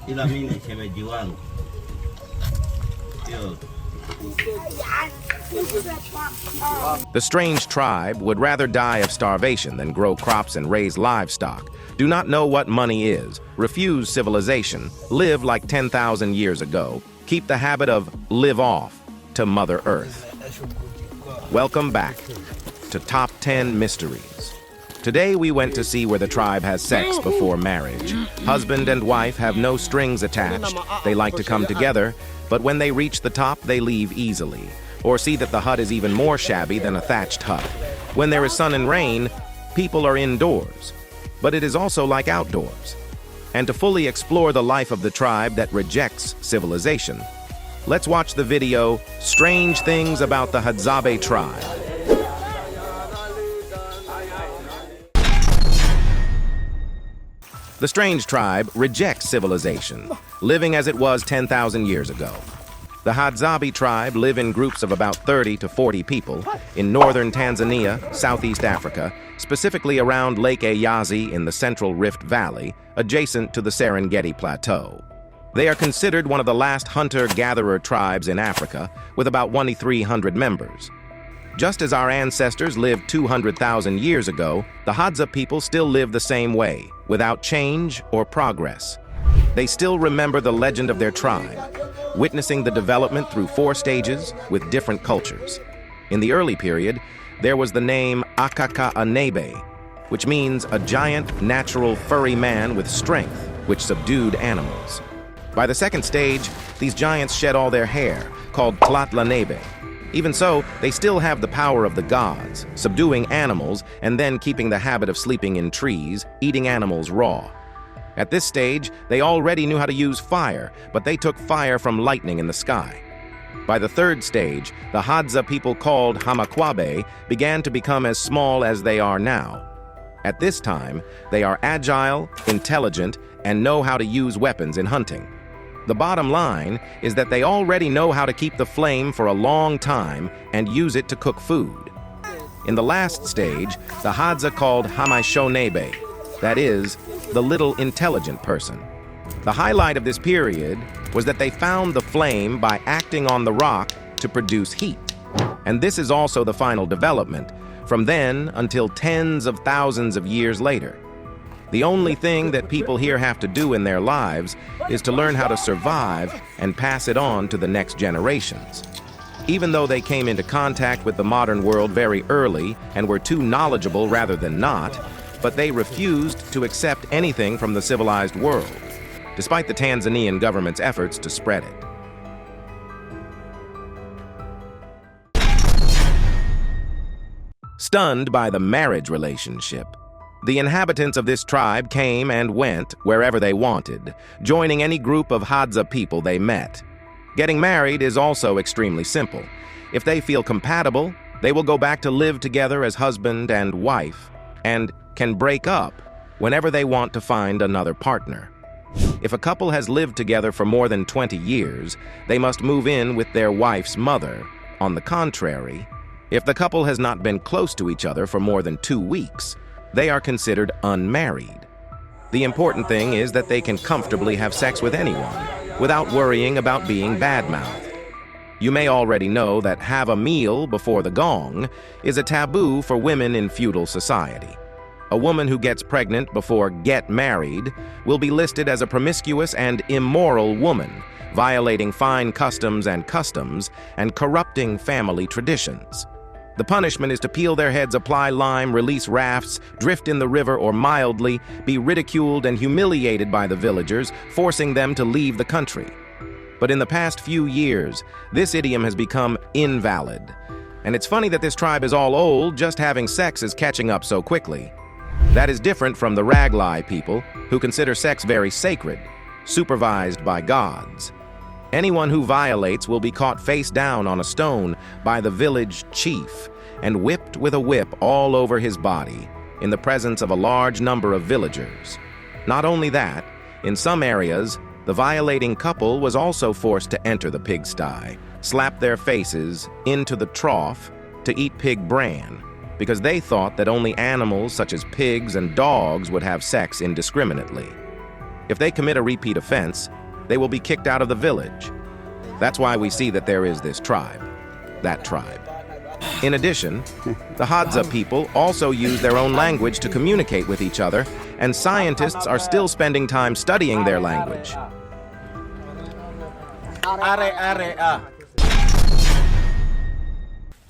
Ila mimi shemeji wangu. The strange tribe would rather die of starvation than grow crops and raise livestock, do not know what money is, refuse civilization, live like 10,000 years ago, keep the habit of live off to Mother Earth. Welcome back to Top 10 Mysteries. Today we went to see where the tribe has sex before marriage. Husband and wife have no strings attached. They like to come together, but when they reach the top, they leave easily. Or see that the hut is even more shabby than a thatched hut. When there is sun and rain, people are indoors. But it is also like outdoors. And to fully explore the life of the tribe that rejects civilization, let's watch the video, Strange Things About the Hadzabe Tribe. The strange tribe rejects civilization, living as it was 10,000 years ago. The Hadzabe tribe live in groups of about 30 to 40 people in northern Tanzania, Southeast Africa, specifically around Lake Eyazi in the Central Rift Valley, adjacent to the Serengeti Plateau. They are considered one of the last hunter-gatherer tribes in Africa, with about 2,300 members. Just as our ancestors lived 200,000 years ago, the Hadza people still live the same way, without change or progress. They still remember the legend of their tribe, witnessing the development through 4 stages with different cultures. In the early period, there was the name Akaka Anebe, which means a giant, natural, furry man with strength, which subdued animals. By the second stage, these giants shed all their hair, called Tlatlanebe. Even so, they still have the power of the gods, subduing animals and then keeping the habit of sleeping in trees, eating animals raw. At this stage, they already knew how to use fire, but they took fire from lightning in the sky. By the third stage, the Hadza people called Hamakwabe began to become as small as they are now. At this time, they are agile, intelligent, and know how to use weapons in hunting. The bottom line is that they already know how to keep the flame for a long time and use it to cook food. In the last stage, the Hadza called Hamaishonebe, that is, the little intelligent person. The highlight of this period was that they found the flame by acting on the rock to produce heat. And this is also the final development, from then until tens of thousands of years later. The only thing that people here have to do in their lives is to learn how to survive and pass it on to the next generations. Even though they came into contact with the modern world very early and were too knowledgeable rather than not, but they refused to accept anything from the civilized world, despite the Tanzanian government's efforts to spread it. Stunned by the marriage relationship, the inhabitants of this tribe came and went wherever they wanted, joining any group of Hadza people they met. Getting married is also extremely simple. If they feel compatible, they will go back to live together as husband and wife, and can break up whenever they want to find another partner. If a couple has lived together for more than 20 years, they must move in with their wife's mother. On the contrary, if the couple has not been close to each other for more than 2 weeks, they are considered unmarried. The important thing is that they can comfortably have sex with anyone without worrying about being badmouthed. You may already know that have a meal before the gong is a taboo for women in feudal society. A woman who gets pregnant before get married will be listed as a promiscuous and immoral woman, violating fine customs and corrupting family traditions. The punishment is to peel their heads, apply lime, release rafts, drift in the river, or mildly be ridiculed and humiliated by the villagers, forcing them to leave the country. But in the past few years, this idiom has become invalid. And it's funny that this tribe is all old, just having sex is catching up so quickly. That is different from the Raglai people, who consider sex very sacred, supervised by gods. Anyone who violates will be caught face down on a stone by the village chief and whipped with a whip all over his body in the presence of a large number of villagers. Not only that, in some areas, the violating couple was also forced to enter the pigsty, slap their faces into the trough to eat pig bran, because they thought that only animals such as pigs and dogs would have sex indiscriminately. If they commit a repeat offense, they will be kicked out of the village. That's why we see that there is this tribe, that tribe. In addition, the Hadzabe people also use their own language to communicate with each other, and scientists are still spending time studying their language.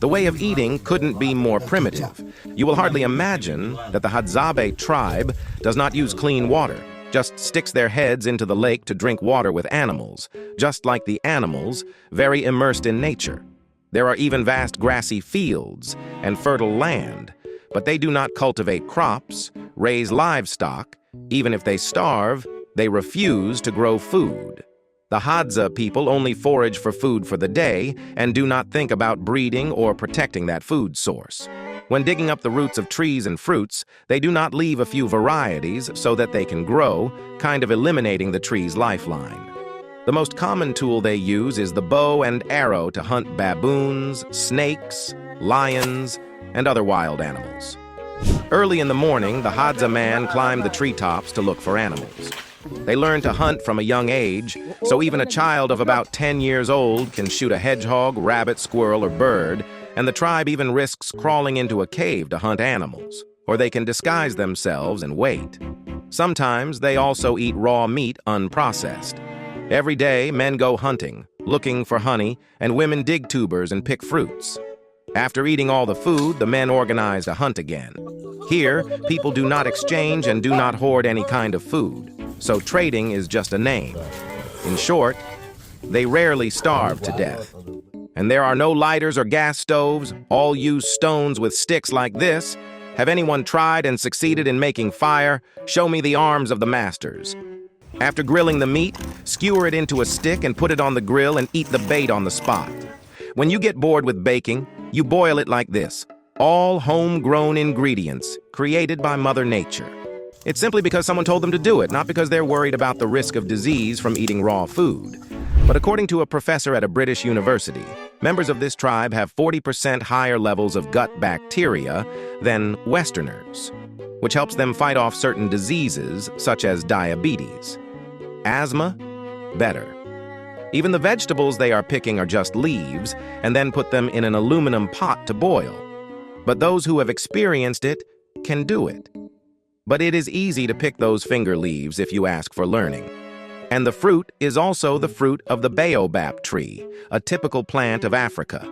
The way of eating couldn't be more primitive. You will hardly imagine that the Hadzabe tribe does not use clean water, just sticks their heads into the lake to drink water with animals, just like the animals, very immersed in nature. There are even vast grassy fields and fertile land, but they do not cultivate crops, raise livestock. Even if they starve, they refuse to grow food. The Hadzabe people only forage for food for the day and do not think about breeding or protecting that food source. When digging up the roots of trees and fruits, they do not leave a few varieties so that they can grow, kind of eliminating the tree's lifeline. The most common tool they use is the bow and arrow to hunt baboons, snakes, lions, and other wild animals. Early in the morning, the Hadzabe man climbed the treetops to look for animals. They learn to hunt from a young age, so even a child of about 10 years old can shoot a hedgehog, rabbit, squirrel, or bird, and the tribe even risks crawling into a cave to hunt animals, or they can disguise themselves and wait. Sometimes they also eat raw meat unprocessed. Every day, men go hunting, looking for honey, and women dig tubers and pick fruits. After eating all the food, the men organize a hunt again. Here, people do not exchange and do not hoard any kind of food, so trading is just a name. In short, they rarely starve to death. And there are no lighters or gas stoves, all use stones with sticks like this. Have anyone tried and succeeded in making fire? Show me the arms of the masters. After grilling the meat, skewer it into a stick and put it on the grill and eat the bait on the spot. When you get bored with baking, you boil it like this. All homegrown ingredients created by Mother Nature. It's simply because someone told them to do it, not because they're worried about the risk of disease from eating raw food. But according to a professor at a British university, members of this tribe have 40% higher levels of gut bacteria than Westerners, which helps them fight off certain diseases such as diabetes. Asthma? Better. Even the vegetables they are picking are just leaves, and then put them in an aluminum pot to boil. But those who have experienced it can do it. But it is easy to pick those finger leaves if you ask for learning. And the fruit is also the fruit of the baobab tree, a typical plant of Africa.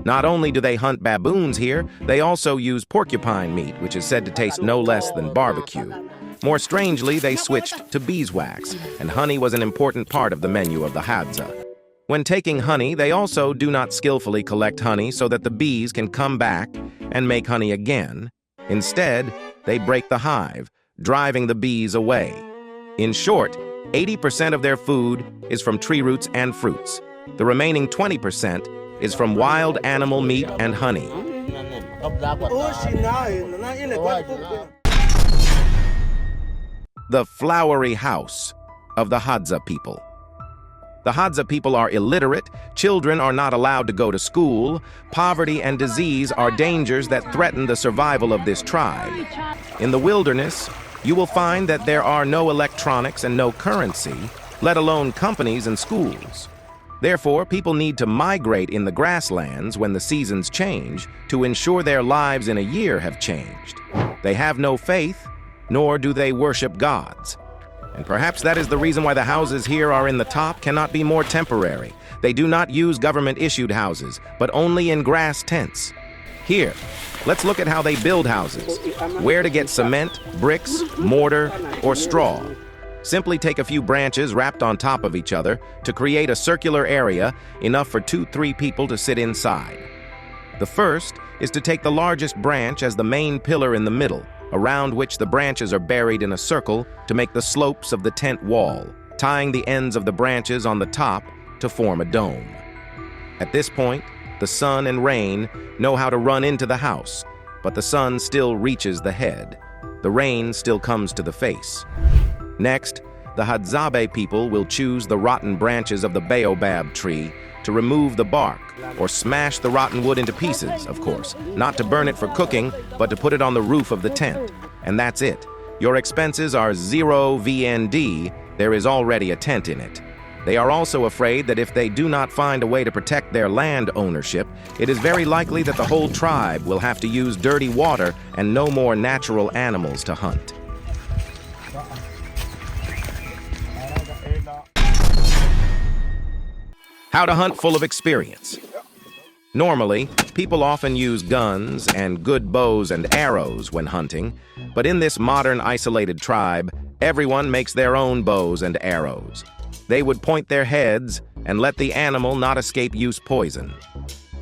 Not only do they hunt baboons here, they also use porcupine meat, which is said to taste no less than barbecue. More strangely, they switched to beeswax, and honey was an important part of the menu of the Hadzabe. When taking honey, they also do not skillfully collect honey so that the bees can come back and make honey again. Instead, they break the hive, driving the bees away. In short, 80% of their food is from tree roots and fruits. The remaining 20% is from wild animal meat and honey. The flowery house of the Hadzabe people. The Hadzabe people are illiterate, children are not allowed to go to school, poverty and disease are dangers that threaten the survival of this tribe. In the wilderness, you will find that there are no electronics and no currency, let alone companies and schools. Therefore, people need to migrate in the grasslands when the seasons change to ensure their lives in a year have changed. They have no faith, nor do they worship gods. And perhaps that is the reason why the houses here are in the top cannot be more temporary. They do not use government-issued houses, but only in grass tents. Here, let's look at how they build houses. Where to get cement, bricks, mortar, or straw. Simply take a few branches wrapped on top of each other to create a circular area enough for 2-3 people to sit inside. The first is to take the largest branch as the main pillar in the middle, around which the branches are buried in a circle to make the slopes of the tent wall, tying the ends of the branches on the top to form a dome. At this point, the sun and rain know how to run into the house, but the sun still reaches the head. The rain still comes to the face. Next, the Hadzabe people will choose the rotten branches of the baobab tree to remove the bark, or smash the rotten wood into pieces, of course, not to burn it for cooking, but to put it on the roof of the tent. And that's it. Your expenses are zero VND, there is already a tent in it. They are also afraid that if they do not find a way to protect their land ownership, it is very likely that the whole tribe will have to use dirty water and no more natural animals to hunt. How to hunt full of experience. Normally, people often use guns and good bows and arrows when hunting, but in this modern isolated tribe, everyone makes their own bows and arrows. They would point their heads and let the animal not escape use poison.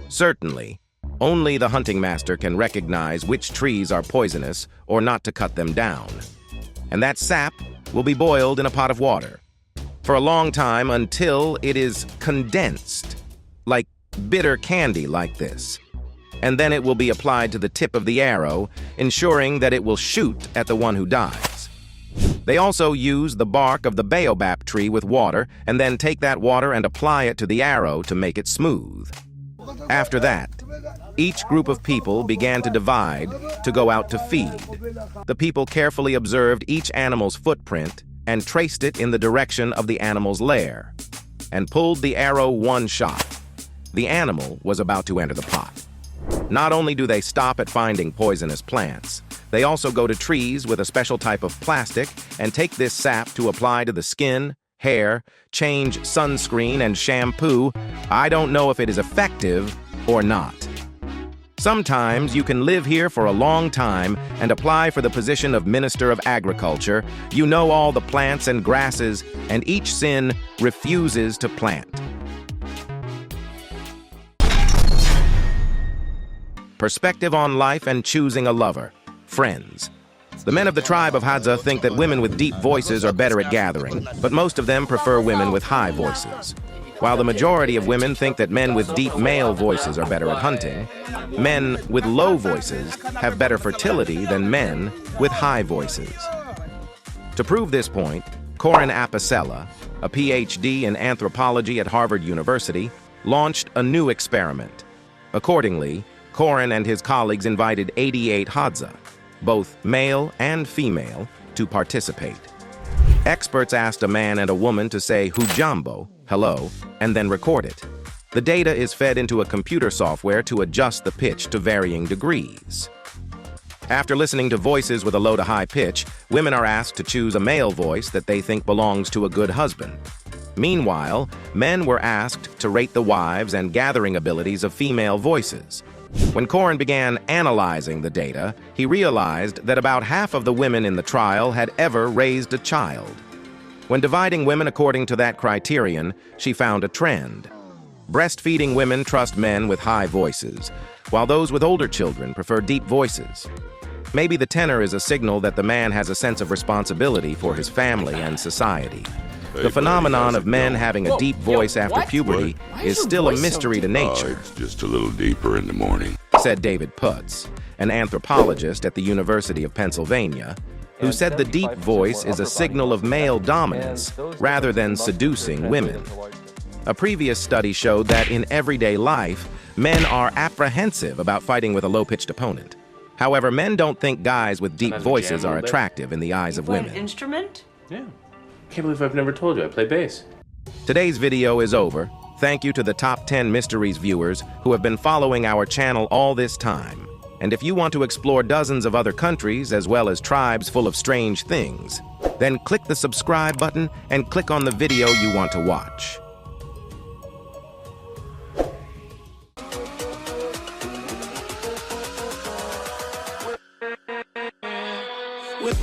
Certainly, only the hunting master can recognize which trees are poisonous or not to cut them down. And that sap will be boiled in a pot of water for a long time until it is condensed, like bitter candy like this. And then it will be applied to the tip of the arrow, ensuring that it will shoot at the one who dies. They also use the bark of the baobab tree with water and then take that water and apply it to the arrow to make it smooth. After that, each group of people began to divide to go out to feed. The people carefully observed each animal's footprint and traced it in the direction of the animal's lair, and pulled the arrow one shot. The animal was about to enter the pot. Not only do they stop at finding poisonous plants, they also go to trees with a special type of plastic and take this sap to apply to the skin, hair, change sunscreen and shampoo. I don't know if it is effective or not. Sometimes you can live here for a long time and apply for the position of Minister of Agriculture. You know all the plants and grasses, and each sin refuses to plant. Perspective on life and choosing a lover. Friends. The men of the tribe of Hadza think that women with deep voices are better at gathering, but most of them prefer women with high voices. While the majority of women think that men with deep male voices are better at hunting, men with low voices have better fertility than men with high voices. To prove this point, Corin Apicella, a PhD in anthropology at Harvard University, launched a new experiment. Accordingly, Corin and his colleagues invited 88 Hadza, both male and female, to participate. Experts asked a man and a woman to say hujambo, hello, and then record it. The data is fed into a computer software to adjust the pitch to varying degrees. After listening to voices with a low to high pitch, women are asked to choose a male voice that they think belongs to a good husband. Meanwhile, men were asked to rate the wives and gathering abilities of female voices. When Corin began analyzing the data, he realized that about half of the women in the trial had ever raised a child. When dividing women according to that criterion, she found a trend. Breastfeeding women trust men with high voices, while those with older children prefer deep voices. Maybe the tenor is a signal that the man has a sense of responsibility for his family and society. The phenomenon of men having a deep voice after puberty is still a mystery to nature. It's just a little deeper in the morning, said David Putz, an anthropologist at the University of Pennsylvania, who said the deep voice is a signal of male dominance rather than seducing women. A previous study showed that in everyday life, men are apprehensive about fighting with a low-pitched opponent. However, men don't think guys with deep voices are attractive in the eyes of women. An instrument? Yeah. Can't believe I've never told you I play bass. Today's video is over. Thank you to the Top 10 Mysteries viewers who have been following our channel all this time. And if you want to explore dozens of other countries as well as tribes full of strange things, then click the subscribe button and click on the video you want to watch. with